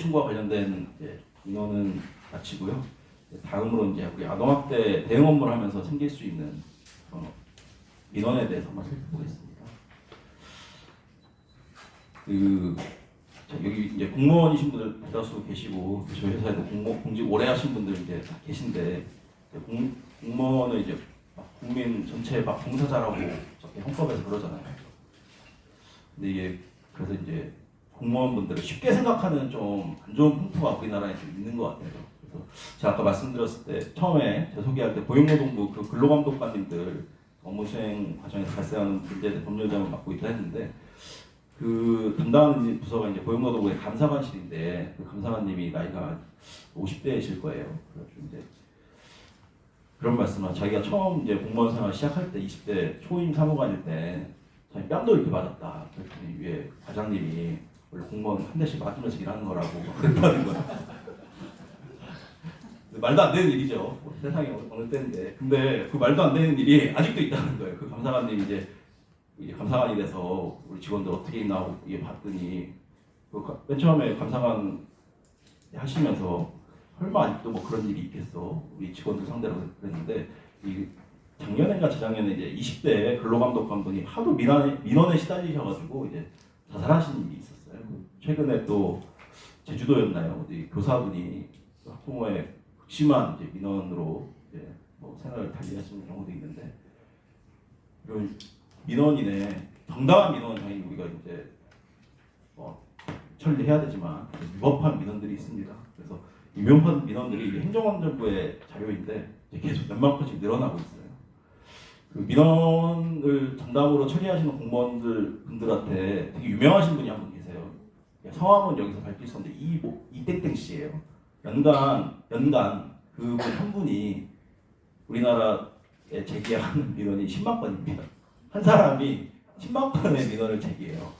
신고와 관련된 민원은 마치고요. 다음으로 이제 우리 아동학대 대응 업무를 하면서 생길 수 있는 민원에 대해서 한번 살펴보겠습니다. 여기 이제 공무원이신 분들 대다수 계시고 저희 회사에도 공직 오래 하신 분들 이제 다 계신데 공무원은 이제 국민 전체 막 봉사자라고 헌법에서 그러잖아요. 근데 이게 그래서 이제 공무원분들을 쉽게 생각하는 좀 안 좋은 풍토가 우리나라에 좀 있는 것 같아요. 그래서 제가 아까 말씀드렸을 때 처음에 제가 소개할 때 고용노동부 그 근로감독관님들 업무 수행 과정에서 발생하는 문제들 법률자을 맡고 있다 했는데 그 담당하는 부서가 이제 고용노동부의 감사관실인데 그 감사관님이 나이가 50대이실 거예요. 그래가지고 이제 그런 말씀을 자기가 처음 이제 공무원 생활 시작할 때 20대 초임 사무관일 때 자기 뺨도 이렇게 맞았다. 그랬더니 위에 과장님이 원래 공무원 한 대씩 맞으면서 일하는 거라고 그랬다는 거야. 말도 안 되는 일이죠. 세상에 어느 때인데. 근데 그 말도 안 되는 일이 아직도 있다는 거예요. 그 감사관님이 이제 감사관이 돼서 우리 직원들 어떻게 있나 하고 이게 봤더니 맨 처음에 감사관 하시면서 설마 아직도 뭐 그런 일이 있겠어 우리 직원들 상대로 그랬는데 이 작년인가 재작년에 이제 20대 근로감독관 분이 하도 민원에 시달리셔가지고 이제 자살하신 일이 있었어요. 최근에 또 제주도였나요? 어디 교사분이 학부모의 극심한 이제 민원으로 이제 뭐 생활을 달리하시는 경우도 있는데 이런 민원인의 정당한 민원은 당연히 우리가 이제 처리해야 되지만 위법한 민원들이 있습니다. 그래서 이 위법한 민원들이 행정안전부의 자료인데 계속 몇만 건씩 늘어나고 있어요. 그 민원을 전담으로 처리하시는 공무원들 분들한테 되게 유명하신 분이 한 분 계세요. 성함은 여기서 밝힐 수 없는데 이땡땡 씨예요. 연간 그분 한 분이 우리나라에 제기하는 민원이 10만 건입니다. 한 사람이 10만 건의 민원을 제기해요.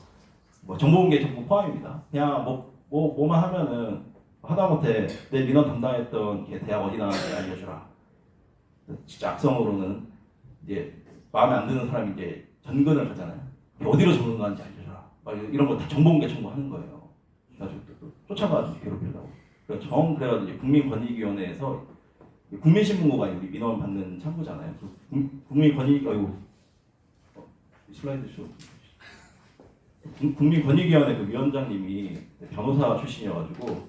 뭐 정보공개 정보 포함입니다. 그냥 뭐만 하면은 하다못해 내 민원 담당했던 대학 어디 나왔는지 알려주라. 진짜 악성으로는 이제 마음에 안 드는 사람이 이제 전근을 하잖아요. 어디로 전근 가는지 알려줘라. 막 이런 거 다 정보공개 청구하는 거예요. 그래가지고 또 쫓아가지고 괴롭히려고. 그래가지고 국민권익위원회에서 국민신문고가 우리 민원 받는 창구잖아요. 슬라이드 쇼. 국민권익위원회 그 위원장님이 변호사 출신이어가지고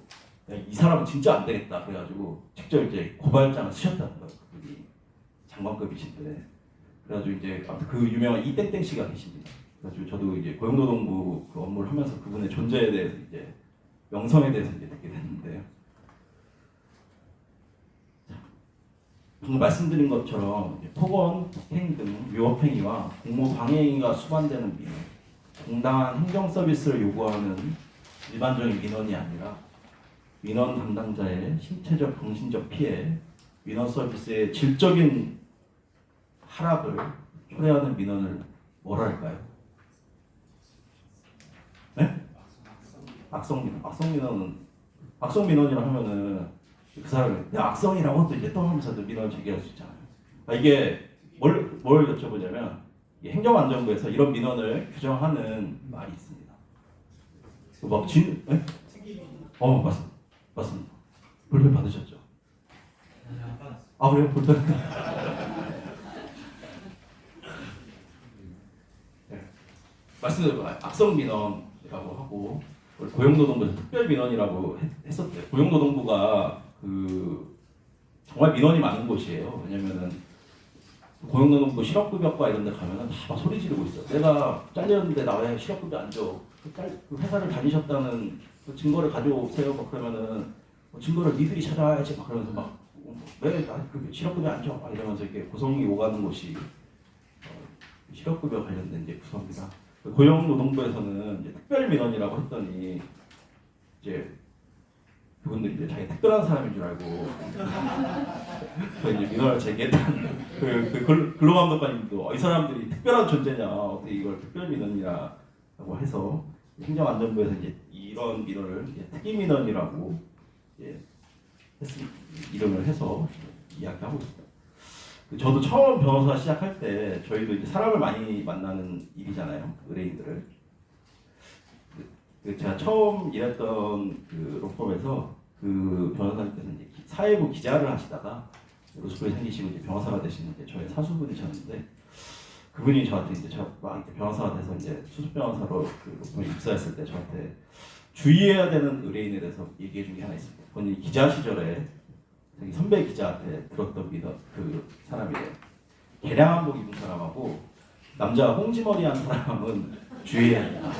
이 사람은 진짜 안 되겠다 그래가지고 직접 이제 고발장을 쓰셨다는 거예요. 그분이 장관급이신데 그래가지고 이제 그 유명한 이땡땡 씨가 계십니다. 그래가지고 저도 이제 고용노동부 그 업무를 하면서 그분의 존재에 대해서 이제 명성에 대해서 이제 듣게 됐는데요. 방금 말씀드린 것처럼 폭언, 폭행 등 위협행위와 공무 방해행위가 수반되는 민원, 정당한 행정 서비스를 요구하는 일반적인 민원이 아니라 민원 담당자의 신체적, 정신적 피해, 민원 서비스의 질적인 하락을 초래하는 민원을 뭐라 할까요? 네? 악성민원이라 하면은 그 사람이 악성이라고 또 이제 또 하면서 민원을 제기할 수 있잖아요. 그러니까 이게 뭘 여쭤보냐면 행정안전부에서 이런 민원을 규정하는 말이 있습니다. 네? 맞습니다. 볼펜 받으셨죠? 아 그래요? 볼펜. 네. 말씀드린 악성민원이라고 하고 고용노동부에서 특별민원이라고 했었대요. 고용노동부가 정말 민원이 많은 곳이에요. 왜냐면은 고용노동부 실업급여과 이런 데 가면은 다 막 소리 지르고 있어. 내가 잘렸는데 나 왜 실업급여 안 줘? 그 회사를 다니셨다는 그 증거를 가져오세요. 막 그러면은 증거를 니들이 찾아야지. 막 그러면서 막 왜 나 실업급여 안 줘? 막 이러면서 이렇게 고성이 오가는 곳이 실업급여 관련된 이제 부서입니다. 고용노동부에서는 이제 특별민원이라고 했더니 이제 그분들이 이제 자기 특별한 사람인 줄 알고 이제 민원을 제기했다는 근로감독관님도 이 사람들이 특별한 존재냐 어떻게 이걸 특별민원이라고 해서 행정안전부에서 이제 이런 민원을 이제 특이민원이라고 이름을 해서 이야기하고 있습니다. 저도 처음 변호사 시작할 때 저희도 이제 사람을 많이 만나는 일이잖아요. 의뢰인들을. 제가 처음 일했던 그 로펌에서 그 변호사님께서 이제 사회부 기자를 하시다가 로스쿨에 생기시고 이제 변호사가 되시는 게 저의 사수분이셨는데 그분이 저한테 이제 막 이렇게 변호사가 돼서 이제 수습 변호사로 그 로펌에 입사했을 때 저한테 주의해야 되는 의뢰인에 대해서 얘기해 준 게 하나 있습니다. 본인이 기자 시절에 자기 선배 기자한테 들었던 그 사람이래요. 개량 한복 입은 사람하고 남자 홍지머리한 사람은 주의해야 된다.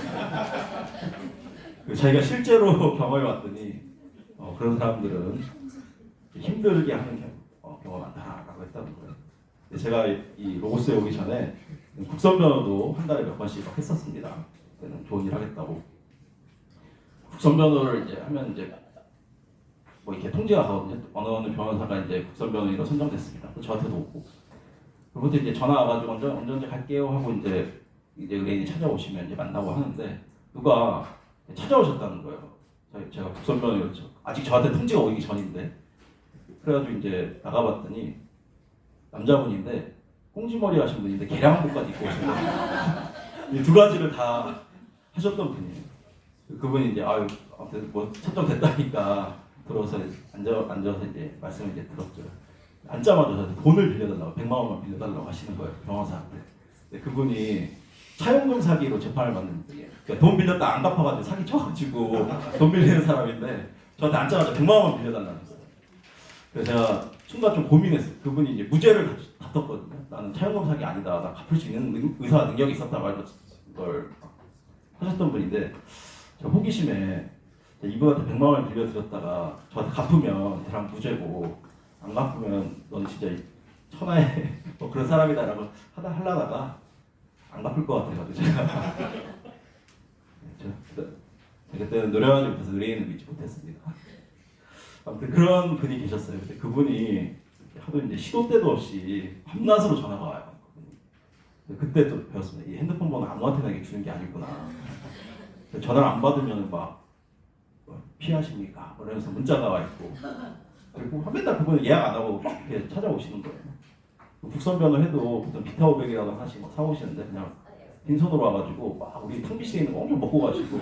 자기가 실제로 경험해 봤더니 그런 사람들은 힘들게 하는 경우가 많다라고 했다는 거예요. 제가 이 로고스에 오기 전에 국선 변호도 한 달에 몇 번씩 했었습니다. 그때는 좋은 일 하겠다고. 국선 변호를 이제 하면 이제 뭐 이렇게 통지가 가거든요. 어느 변호사가 이제 국선 변호인으로 선정됐습니다. 저한테도 오고. 그부터 이제 전화 와가지고 언제 갈게요 하고 이제 의뢰인이 찾아오시면 이제 만나고 하는데 누가 찾아오셨다는 거예요. 제가 국선 변호인이었죠. 아직 저한테 통지가 오기 전인데. 그래가지고 이제 나가봤더니 남자분인데 꽁지머리 하신 분인데 개량복까지 입고 오신 거예요. 이 두 가지를 다 하셨던 분이에요. 그분이 이제 아무튼 뭐 선정됐다니까 들어서 앉아서 이제 말씀을 이제 들었죠. 앉자마자 저한테 돈을 빌려달라고 100만 원만 빌려달라고 하시는 거예요, 변호사한테. 근데 그분이 차용금 사기로 재판을 받는 분이에요. 그러니까 돈 빌렸다 안 갚아가지고 사기 쳐가지고 돈 빌리는 사람인데 저한테 앉자마자 100만 원만 빌려달라는 거예요. 그래서 제가 순간 좀 고민했어요. 그분이 이제 무죄를 다퉜거든요. 나는 차용금 사기 아니다. 나 갚을 수 있는 의사 능력이 있었다 말고 그걸 하셨던 분인데 제가 호기심에 이분한테 100만 원을 빌려드렸다가 저한테 갚으면 걔랑 무죄고 안 갚으면 넌 진짜 천하의 뭐 그런 사람이다라고 하려다가 안 갚을 것 같아가지고 제가 그때는 노래하지 못해서 의뢰인을 믿지 못했습니다. 아무튼 그런 분이 계셨어요. 근데 그분이 하도 이제 시도 때도 없이 밤낮으로 전화가 와요. 그때 또 배웠습니다. 이 핸드폰 번호 아무한테나 이게 주는 게 아니구나. 전화를 안 받으면 막 피하십니까? 이러면서 문자가 와 있고 그리고 맨날 그분은 예약 안 하고 막 이렇게 찾아오시는 거예요. 국선 변호 해도 보통 비타 500이라도 하나씩 막 사오시는데 그냥 빈손으로 와가지고 막 우리 탕비실에 있는 거 엄청 먹고 가시고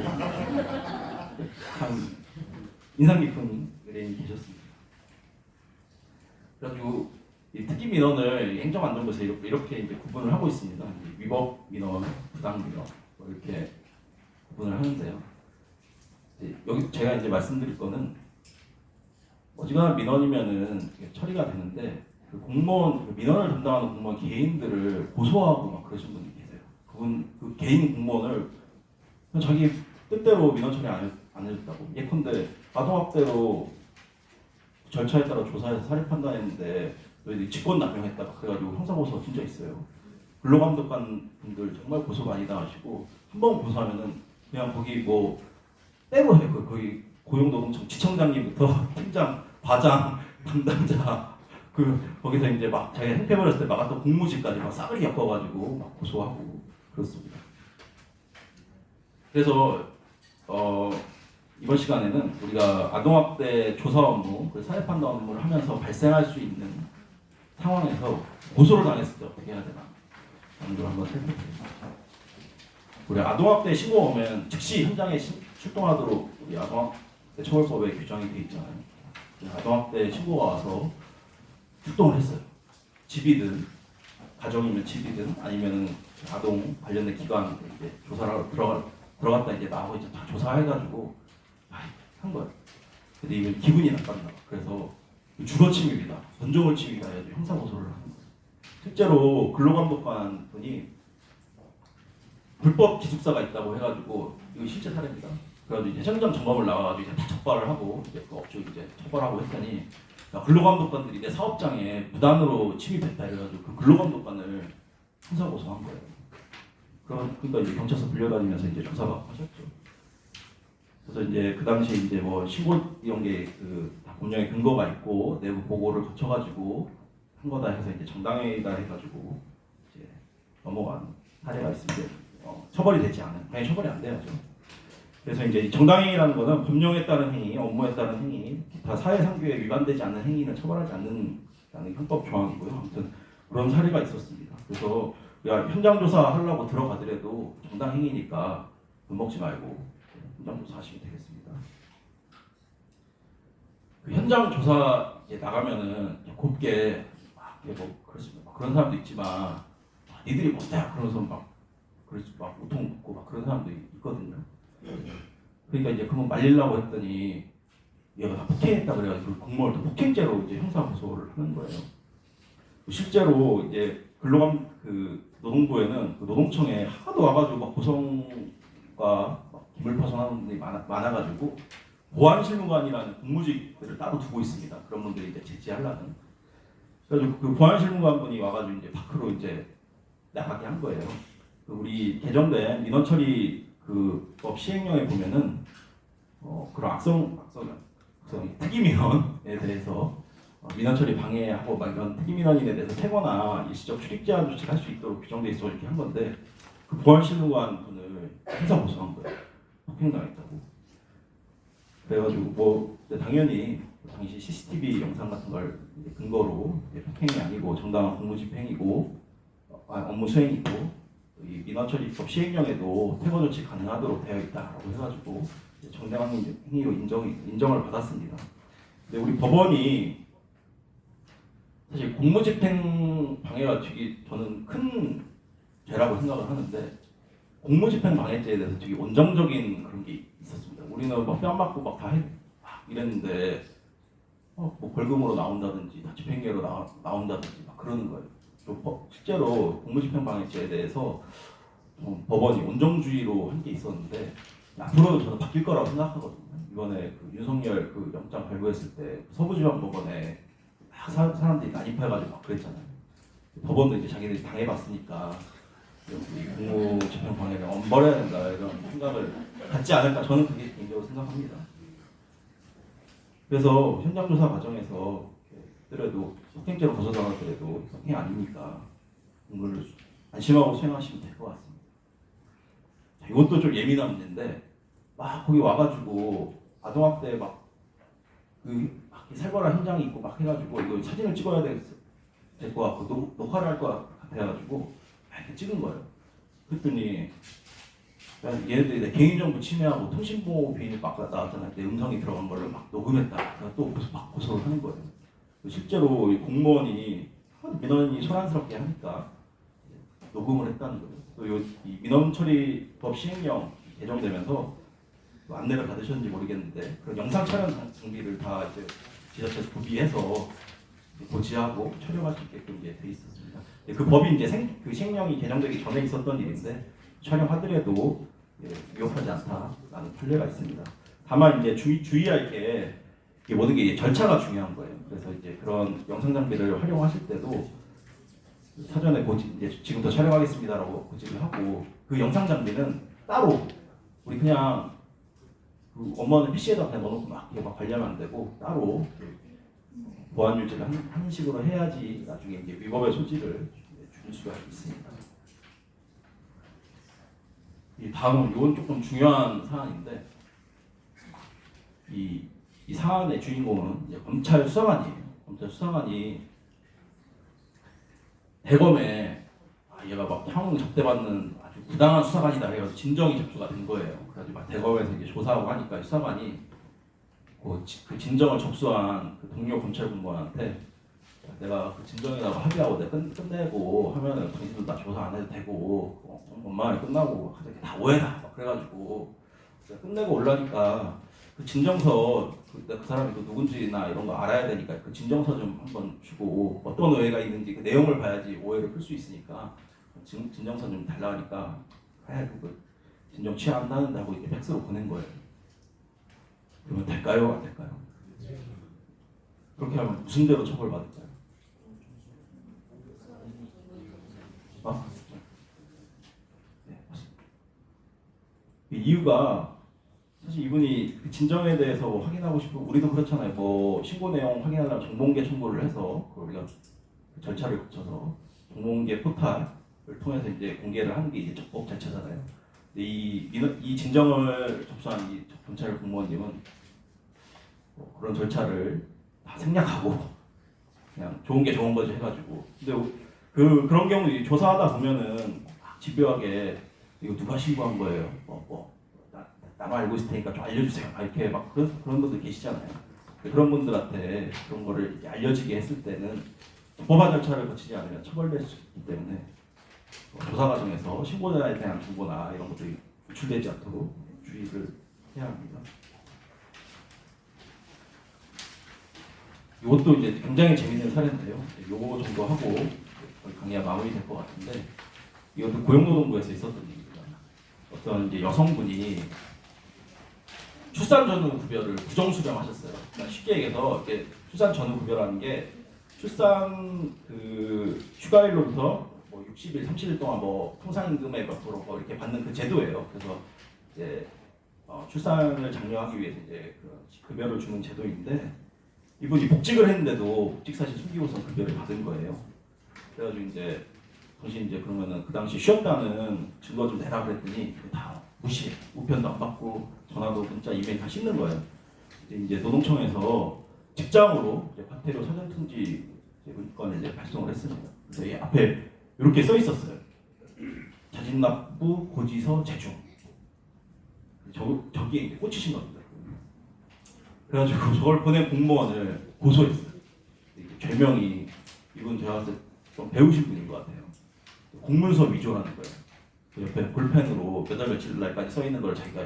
참 인상 깊은 의뢰인이 계셨습니다. 그래가지고 이 특기 민원을 행정안전부에서 이렇게 이제 구분을 하고 있습니다. 위법 민원, 부당 민원 뭐 이렇게 구분을 하는데요. 여기 제가 이제 말씀드릴 거는 어지간한 민원이면은 처리가 되는데 그 공무원 그 민원을 담당하는 공무원 개인들을 고소하고 막 그러신 분이 계세요. 그 개인 공무원을 자기 뜻대로 민원 처리 안 해줬다고. 예컨대 아동학대로 절차에 따라 조사해서 사례 판단했는데 너희들이 직권 남용했다 그래가지고 형사고소가 진짜 있어요. 근로감독관 분들 정말 고소 많이 당하시고 한 번 고소하면은 그냥 거기 뭐 때로 해요. 거기 고용노동청 지청장님부터 팀장, 과장, 담당자 거기서 이제 막 자기가 행패버렸을 때 막았던 공무집까지 막 싸그리 엮어가지고 막 고소하고 그렇습니다. 그래서 이번 시간에는 우리가 아동학대 조사 업무, 사회 판단 업무를 하면서 발생할 수 있는 상황에서 고소를 당했을 때 어떻게 해야 되나 하는 걸 한번 살펴보겠습니다. 우리 아동학대 신고가 오면 즉시 현장에 출동하도록 우리 아동학대 처벌법에 규정이 되어 있잖아요. 아동학대 신고가 와서 출동을 했어요. 집이든 가정이면 집이든 아니면은 아동 관련된 기관 이제 조사를 하러 들어갔다 이제 나하고 이제 다 조사해가지고 한 거예요. 근데 이건 기분이 나빴나 봐. 그래서 주거침입이다, 건조물 침입이다 해가지고 형사고소를 하는 거예요. 실제로 근로감독관 분이 불법 기숙사가 있다고 해가지고 이거 실제 사례입니다. 그래가지고 이제 현장 점검을 나와가지고 이제 다 적발을 하고 이제 그 업주 이제 처벌하고 했더니 근로감독관들이 내 사업장에 무단으로 침입했다 이래가지고 그 근로감독관을 형사고소한 거예요. 그러니까 이제 경찰서 불려다니면서 이제 조사가 하셨죠. 그래서 이제 그 당시에 이제 뭐 신고 이런 게 다 법령에 근거가 있고 내부 보고를 거쳐가지고 한 거다 해서 이제 정당이다 해가지고 이제 넘어간 사례가 있습니다. 처벌이 되지 않은, 당연히 처벌이 안 돼야죠. 그래서 이제 정당행위라는 거는 법령에 따른 행위, 업무에 따른 행위, 기타 사회상규에 위반되지 않는 행위는 처벌하지 않는다는 형법 조항이고요. 아무튼 그런 사례가 있었습니다. 그래서 우리가 현장 조사 하려고 들어가더라도 정당행위니까 돈 먹지 말고 현장 조사하시면 되겠습니다. 그 현장 조사 나가면은 곱게 뭐 그렇습니다. 그런 사람도 있지만 니들이 못해 그러면서 막 우통 붙고 막 그런 사람도 있거든요. 그러니까 이제 그거 말리려고 했더니 얘가 다 폭행했다 그래가지고 공무원을 또 폭행죄로 이제 형사 고소를 하는 거예요. 실제로 이제 노동부에는 그 노동청에 하도 와가지고 막 고성과 막 기물 파손하는 분들이 많아가지고 보안실무관이라는 공무직들을 따로 두고 있습니다. 그런 분들이 이제 제지하려는. 그래가지고 그 보안실무관 분이 와가지고 이제 밖으로 이제 나가게 한 거예요. 우리 개정된 민원처리 그 법 시행령에 보면은 그런 악성 특이민원에 대해서 민원처리 방해하고 막 이런 특이민원인에 대해서 태거나 일시적 출입 제한 조치를 할 수 있도록 규정돼 있어 이렇게 한 건데 그 보안실무관 분을 형사 고소한 거예요. 폭행당했다고. 그래가지고 뭐 당연히 당시 CCTV 영상 같은 걸 근거로 폭행이 아니고 정당한 공무집행이고 업무 수행이고 이 민원처리법 시행령에도 퇴거 조치 가능하도록 되어 있다라고 해가지고 정당한 행위로 인정을 받았습니다. 근데 우리 법원이 사실 공무집행 방해가 되게 저는 큰 죄라고 생각을 하는데 공무집행 방해죄에 대해서 되게 온정적인 그런 게 있었습니다. 우리는 막 뺨 맞고 막 다 이랬는데 뭐 벌금으로 나온다든지 집행유예로 나온다든지 막 그러는 거예요. 실제로 공무집행 방해죄에 대해서 법원이 온정주의로 한 게 있었는데 앞으로도 저는 바뀔 거라고 생각하거든요. 이번에 그 윤석열 그 영장 발부했을 때 서부지방법원에 막 사람들이 난입해가지고 막 그랬잖아요. 법원도 이제 자기들이 당해봤으니까 공무집행 방해를 엄벌해야 된다 이런 생각을 갖지 않을까 저는 그게 개인적으로 생각합니다. 그래서 현장 조사 과정에서 그래도 폭행죄로 고소당하더라도 폭행 아니니까 공부를 안심하고 수행하시면 될 것 같습니다. 자, 이것도 좀 예민한 문제인데 막 거기 와가지고 아동학대 막 살벌한 현장이 있고 막 해가지고 이거 사진을 찍어야 될 것 같고 녹화를 할 것 같아가지고 이렇게 찍은 거예요. 그랬더니 얘네들이 내 개인정보 침해하고 통신보호 비밀 막 나왔잖아요. 내 음성이 들어간 걸로 막 녹음했다. 그래서 또 막 고소를 하는 거예요. 실제로 공무원이 민원이 소란스럽게 하니까 녹음을 했다는 거예요. 또 이 민원처리법 시행령 개정되면서 안내를 받으셨는지 모르겠는데 그런 영상 촬영 장비를 다 이제 지자체에서 구비해서 고지하고 촬영할 수 있게끔 이제 돼 있었습니다. 그 법이 이제 그 시행령이 개정되기 전에 있었던 일인데 촬영하더라도 위협하지 않다라는 판례가 있습니다. 다만 이제 주의할 게 모든 게 절차가 중요한 거예요. 그래서 이제 그런 영상 장비를 활용하실 때도 사전에 이제 지금부터 촬영하겠습니다라고 고지를 하고 그 영상 장비는 따로 우리 그냥 그 업무하는 PC에다 그냥 넣어놓고 막 관리하면 안 되고 따로 보안 유지를 하는 식으로 해야지 나중에 이제 위법의 소지를 줄일 수가 있습니다. 이 다음은 이건 조금 중요한 사안인데 이 사안의 주인공은 이제 검찰 수사관이에요. 검찰 수사관이 대검에 얘가 막 향후 접대받는 아주 부당한 수사관이다 해서 진정이 접수가 된 거예요. 그래서 막 대검에서 이제 조사하고 하니까 수사관이 그 진정을 접수한 그 동료 검찰 공무원한테 내가 그 진정이라고 합의하고 내가 끝내고 하면은 당신도 나 조사 안 해도 되고 원만하게 끝나고 하여튼 다 오해다 막 그래가지고 끝내고 올라니까 그 진정서 그 사람이 또 누군지나 이런 거 알아야 되니까 그 진정서 좀 한번 주고 어떤 오해가 있는지 그 내용을 봐야지 오해를 풀 수 있으니까 진정서 좀 달라 하니까 그 진정 취하한다는데 하고 이렇게 팩스로 보낸 거예요. 그러면 될까요? 안 될까요? 그렇게 하면 무슨 죄로 처벌받을까요? 네, 맞습니다. 이유가 사실 이분이 그 진정에 대해서 뭐 확인하고 싶고 우리도 그렇잖아요. 뭐 신고 내용 확인하려면 정보공개 청구를 해서 우리가 그 절차를 거쳐서 정보공개 포탈을 통해서 이제 공개를 하는 게 이제 적법 절차잖아요. 근데 이 진정을 접수한 이 검찰 공무원님은 뭐 그런 절차를 다 생략하고 그냥 좋은 게 좋은 거지 해가지고 근데 그런 경우 조사하다 보면은 집요하게 이거 누가 신고한 거예요? 나눠 알고 있을 테니까 좀 알려주세요. 막 이렇게 막 그런 분들 계시잖아요. 그런 분들한테 그런 거를 이렇게 알려지게 했을 때는 법안 절차를 거치지 않으면 처벌될 수 있기 때문에 조사 과정에서 신고자에 대한 정보나 이런 것들이 유출되지 않도록 주의를 해야 합니다. 이것도 이제 굉장히 재밌는 사례인데요. 요거 정도 하고 강의가 마무리될 것 같은데, 이것도 고용노동부에서 있었던 일입니다. 어떤 이제 여성분이 출산 전후 급여를 부정수령하셨어요. 그러니까 쉽게 얘기해서 이렇게 출산 전후 급여라는 게 출산 그 휴가일로부터 뭐 60일, 30일 동안 뭐 통상임금의 몇 프로 뭐 이렇게 받는 그 제도예요. 그래서 이제 출산을 장려하기 위해서 이제 그 급여를 주는 제도인데, 이분이 복직을 했는데도 복직사실 숨기고선 급여를 받은 거예요. 그래가지고 이제 당신 이제 그러면은 그 당시 쉬었다는 증거 좀 내라 그랬더니 다 무시해. 우편도 안 받고 전화도 문자 이메일 다 씹는 거예요. 이제 노동청에서 직장으로 이제 과태료 사전통지 문건을 이제 발송을 했습니다. 그래서 이 앞에 이렇게 써 있었어요. 자진납부 고지서 제중. 저기에 이제 꽂히신 겁니다. 그래가지고 저걸 보낸 공무원을 고소했어요. 죄명이 이분 제가 봤을 때 좀 배우신 분인 것 같아요. 공문서 위조라는 거예요. 그 옆에 볼펜으로 몇 달 며칠 날까지 써 있는 걸 자기가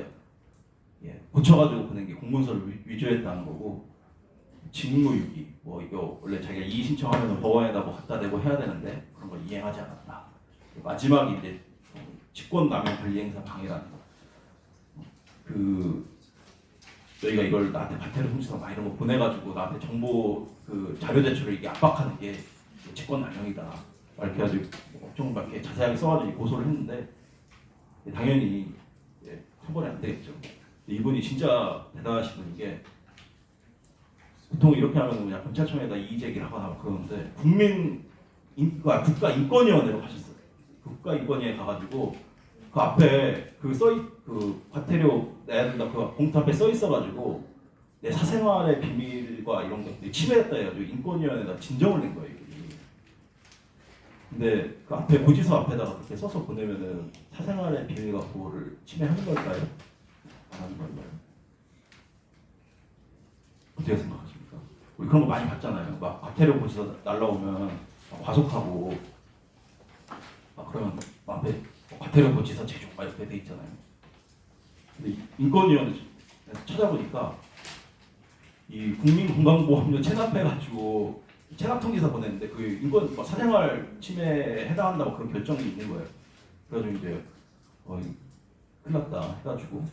고쳐가지고 보낸 게 공문서를 위조했다는 거고, 직무유기 뭐 이거 원래 자기가 이의 신청하면 법원에다 뭐 갖다 대고 해야 되는데 그런 걸 이행하지 않았다. 마지막이 이제 직권남용 권리행사 방해라는 거. 너희가 이걸 나한테 과태료 통지서 막 이런 거 보내가지고 나한테 정보 그 자료 제출을 이게 압박하는 게 직권남용이다. 이렇게 해가지고 엄청 막 이렇게 자세하게 써가지고 고소를 했는데 당연히 처벌이 안 되겠죠. 이분이 진짜 대단하신 분인 게, 보통 이렇게 하면 그냥 검찰청에다 이의 제기를 하거나 그러는데 국가인권위원회로 가셨어요. 국가인권위에 가가지고 그 앞에 그 과태료 내야 된다 그 봉투 앞에 써 있어가지고 내 사생활의 비밀과 이런 것들이 침해됐다 해가지고 인권위원회에다 진정을 낸 거예요. 근데 그 앞에 고지서 앞에다가 그렇게 써서 보내면은 사생활의 비밀과 보호를 침해하는 걸까요? 안 하는 걸까요? 어떻게 생각하십니까? 우리 그런 거 많이 봤잖아요. 막 과태료 고지서 날라오면 과속하고 그러면 앞에 과태료 고지서 제중 막 이렇게 돼 있잖아요. 근데 인권위원회 찾아보니까 이 국민건강보험료 체납해가지고 체납통지서 보냈는데 그 인권 사생활 침해에 해당한다고 그런 결정이 있는 거예요. 그래가지고 이제 큰일 났다 해가지고,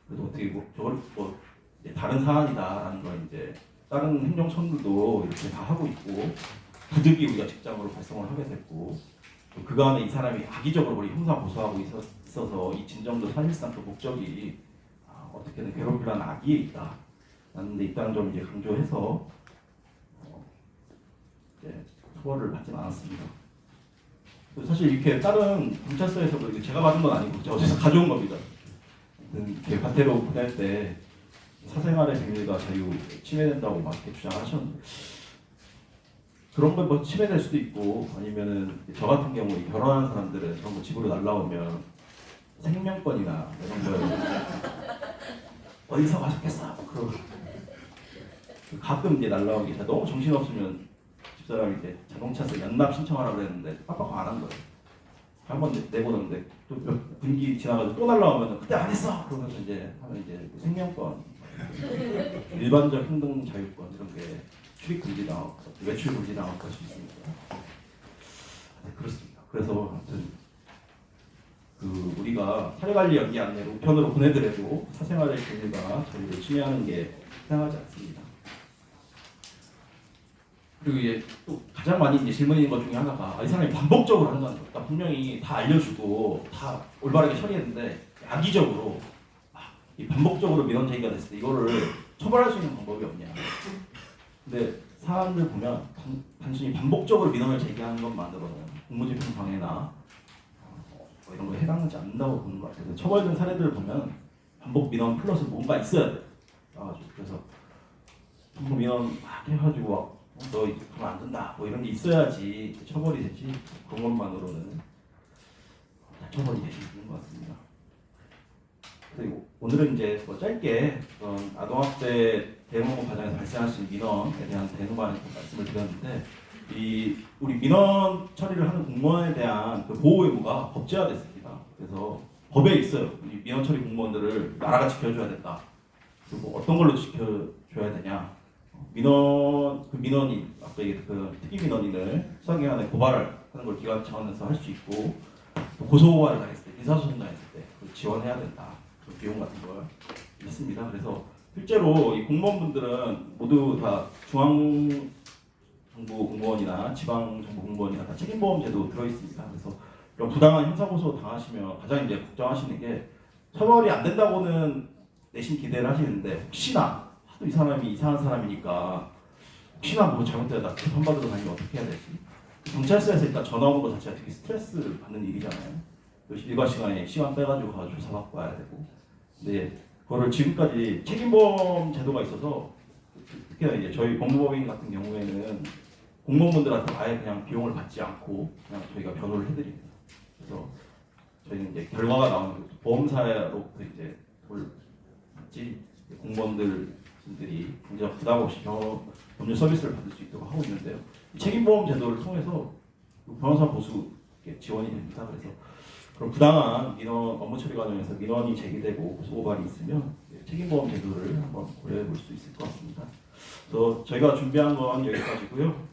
그래도 어떻게 저걸 다른 사안이다라는 걸 이제 다른 행정처들도 이렇게 다 하고 있고, 부득이 우리가 직장으로 발송을 하게 됐고, 그간에 이 사람이 악의적으로 우리 형사 고소하고 있어서 이 진정도 사실상 그 목적이 어떻게든 괴롭히라는 악의에 있다라는 데 있다는 점 이제 강조해서 처벌을 받진 않았습니다. 사실 이렇게 다른 경찰서에서도 제가 받은 건 아니고 제가 어디서 가져온 겁니다. 이렇게 과태료 보낼 때 사생활의 비밀과 자유 침해된다고 막 이렇게 주장하셨는데, 그런 건 뭐 침해될 수도 있고, 아니면은 저 같은 경우에 결혼하는 사람들은 그런 거 집으로 날라오면 생명권이나 이런 걸 어디서 가셨겠어? 그러고 가끔 이제 날라오는 게 너무 정신 없으면 집사람이 이제 자동차세 연납 신청하라고 그랬는데 빡빡 안 한 거예요. 한번 내보냈는데 또 몇 분기 지나가지고 또 날라오면 그때 안 했어. 그러면서 이제 하면 이제 생명권, 일반적 행동 자유권 이런 게 출입 금지 당하고 외출 금지 당할 것이 있습니다. 네, 그렇습니다. 그래서 아무튼 우리가 사회관리 연기 안내를 우편으로 보내더라도 사생활의 비밀과 자유를 침해하는 게 이상하지 않습니다. 그리고 이제 또 가장 많이 이제 질문인 것 중에 하나가 이 사람이 반복적으로 한다는 거예요. 그러니까 분명히 다 알려주고 다 올바르게 처리했는데 악의적으로 이 반복적으로 민원 제기가 됐을 때 이거를 처벌할 수 있는 방법이 없냐. 근데 사안을 보면 단순히 반복적으로 민원을 제기하는 것만으로는 공무집행 방해나 이런 거에 해당하지 않는다고 보는 것 같아요. 그래서 처벌된 사례들을 보면 반복 민원 플러스 뭔가 있어야 돼요. 그래서 반복 민원 막 해가지고 너 가면 안 된다 뭐 이런 게 있어야지 처벌이 되지, 그런 것만으로는 처벌이 되지 않는 것 같습니다. 그리고 오늘은 이제 뭐 짧게 아동학대 대응본 과정에서 발생할 수 있는 민원에 대한 대응만 말씀을 드렸는데, 우리 민원 처리를 하는 공무원에 대한 그 보호 의무가 법제화됐습니다. 그래서 법에 있어요. 이 민원 처리 공무원들을 나라가 지켜줘야 된다. 그리고 어떤 걸로 지켜줘야 되냐? 민원인 아까 얘기했던 그 특기 민원인을 수사기관에 고발을 하는 걸 기관 차원에서 할 수 있고, 또 고소고발을 당했을 때, 민사소송 당했을 때 지원해야 된다. 그 비용 같은 걸 있습니다. 그래서 실제로 이 공무원분들은 모두 다 중앙정부 공무원이나 지방정부 공무원이나 다 책임보험제도 들어 있습니다. 그래서 이런 부당한 형사고소 당하시면 가장 이제 걱정하시는 게, 처벌이 안 된다고는 내심 기대를 하시는데 혹시나 하도 이 사람이 이상한 사람이니까 혹시나 뭐 잘못되다 재판받으러 다니면 어떻게 해야 되지? 경찰서에서 일단 전화 오는 것 자체가 되게 스트레스를 받는 일이잖아요. 일과 시간에 시간 빼가지고 가서 조사받고 와야 되고. 근데 그거를 지금까지 책임보험 제도가 있어서, 특히나 이제 저희 법무법인 같은 경우에는 공무원분들한테 아예 그냥 비용을 받지 않고 그냥 저희가 변호를 해드립니다. 그래서 저희는 이제 결과가 나오는 보험사로부터 이제 돈을 받지, 공무원들이 경제적 부담 없이 법률 서비스를 받을 수 있도록 하고 있는데요. 이 책임보험 제도를 통해서 변호사 보수 지원이 됩니다. 그래서 그런 부당한 민원 업무 처리 과정에서 민원이 제기되고 고소고발이 있으면 책임보험 제도를 한번 고려해 볼 수 있을 것 같습니다. 그래서 저희가 준비한 건 여기까지고요.